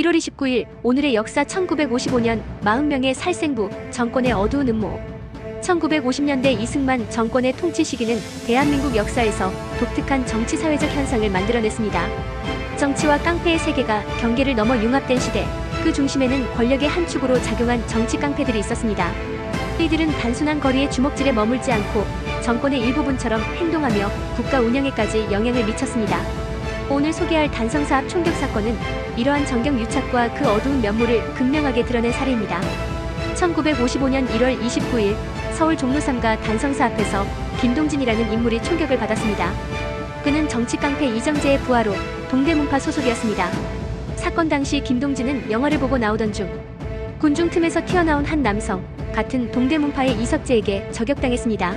1월 29일 오늘의 역사 1955년 40명의 살생부, 정권의 어두운 음모. 1950년대 이승만 정권의 통치 시기는 대한민국 역사에서 독특한 정치사회적 현상을 만들어냈습니다. 정치와 깡패의 세계가 경계를 넘어 융합된 시대, 그 중심에는 권력의 한 축으로 작용한 정치 깡패들이 있었습니다. 이들은 단순한 거리의 주먹질에 머물지 않고 정권의 일부분처럼 행동하며 국가 운영에까지 영향을 미쳤습니다. 오늘 소개할 단성사업 총격 사건은 이러한 정경 유착과 그 어두운 면모를 극명하게 드러낸 사례입니다. 1955년 1월 29일 서울 종로3가 단성사 앞에서 김동진이라는 인물이 총격을 받았습니다. 그는 정치깡패 이정재의 부하로 동대문파 소속이었습니다. 사건 당시 김동진은 영화를 보고 나오던 중 군중 틈에서 튀어나온 한 남성, 같은 동대문파의 이석재에게 저격당했습니다.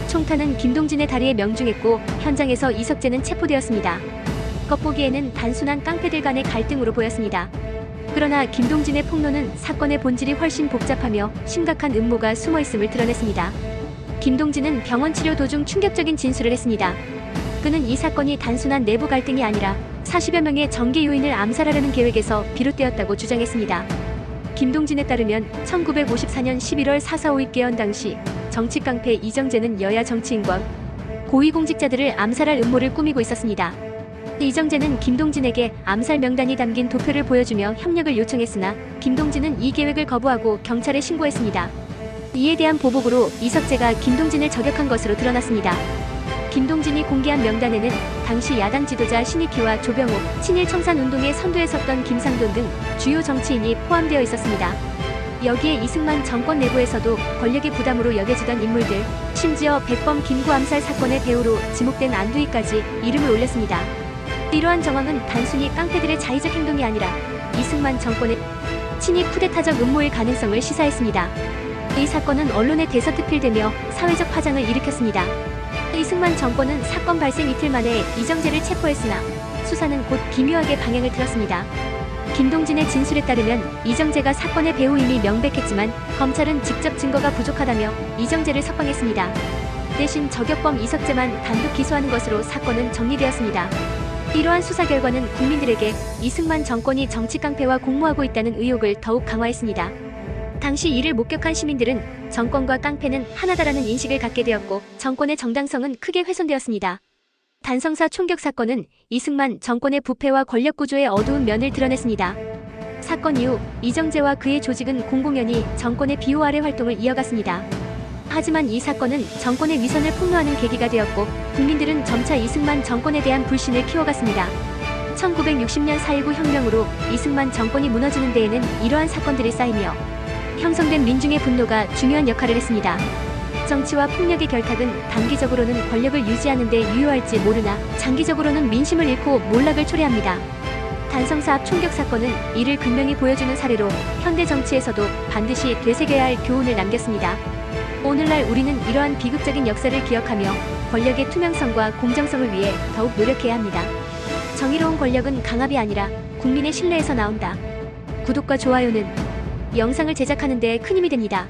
총탄은 김동진의 다리에 명중했고 현장에서 이석재는 체포되었습니다. 겉보기에는 단순한 깡패들 간의 갈등으로 보였습니다. 그러나 김동진의 폭로는 사건의 본질이 훨씬 복잡하며 심각한 음모가 숨어있음을 드러냈습니다. 김동진은 병원 치료 도중 충격적인 진술을 했습니다. 그는 이 사건이 단순한 내부 갈등이 아니라 40여 명의 정계 요인을 암살하려는 계획에서 비롯되었다고 주장했습니다. 김동진에 따르면 1954년 11월 4.4.5 입개헌 당시 정치깡패 이정재는 여야 정치인과 고위공직자들을 암살할 음모를 꾸미고 있었습니다. 이정재는 김동진에게 암살 명단이 담긴 도표를 보여주며 협력을 요청했으나 김동진은 이 계획을 거부하고 경찰에 신고했습니다. 이에 대한 보복으로 이석재가 김동진을 저격한 것으로 드러났습니다. 김동진이 공개한 명단에는 당시 야당 지도자 신익희와 조병옥, 친일 청산운동에 선두에 섰던 김상돈 등 주요 정치인이 포함되어 있었습니다. 여기에 이승만 정권 내부에서도 권력의 부담으로 여겨지던 인물들, 심지어 백범 김구 암살 사건의 배우로 지목된 안두희까지 이름을 올렸습니다. 이러한 정황은 단순히 깡패들의 자의적 행동이 아니라 이승만 정권의 친일 쿠데타적 음모일 가능성을 시사했습니다. 이 사건은 언론에 대서특필되며 사회적 파장을 일으켰습니다. 이승만 정권은 사건 발생 이틀 만에 이정재를 체포했으나 수사는 곧 기묘하게 방향을 틀었습니다. 김동진의 진술에 따르면 이정재가 사건의 배후임이 명백했지만 검찰은 직접 증거가 부족하다며 이정재를 석방했습니다. 대신 저격범 이석재만 단독 기소하는 것으로 사건은 정리되었습니다. 이러한 수사 결과는 국민들에게 이승만 정권이 정치깡패와 공모하고 있다는 의혹을 더욱 강화했습니다. 당시 이를 목격한 시민들은 정권과 깡패는 하나다라는 인식을 갖게 되었고 정권의 정당성은 크게 훼손되었습니다. 단성사 총격 사건은 이승만 정권의 부패와 권력 구조의 어두운 면을 드러냈습니다. 사건 이후 이정재와 그의 조직은 공공연히 정권의 비호 아래 활동을 이어갔습니다. 하지만 이 사건은 정권의 위선을 폭로하는 계기가 되었고 국민들은 점차 이승만 정권에 대한 불신을 키워갔습니다. 1960년 4.19 혁명으로 이승만 정권이 무너지는 데에는 이러한 사건들이 쌓이며 형성된 민중의 분노가 중요한 역할을 했습니다. 정치와 폭력의 결탁은 단기적으로는 권력을 유지하는 데 유효할지 모르나 장기적으로는 민심을 잃고 몰락을 초래합니다. 단성사 앞 총격 사건은 이를 극명히 보여주는 사례로 현대 정치에서도 반드시 되새겨야 할 교훈을 남겼습니다. 오늘날 우리는 이러한 비극적인 역사를 기억하며 권력의 투명성과 공정성을 위해 더욱 노력해야 합니다. 정의로운 권력은 강압이 아니라 국민의 신뢰에서 나온다. 구독과 좋아요는 영상을 제작하는 데 큰 힘이 됩니다.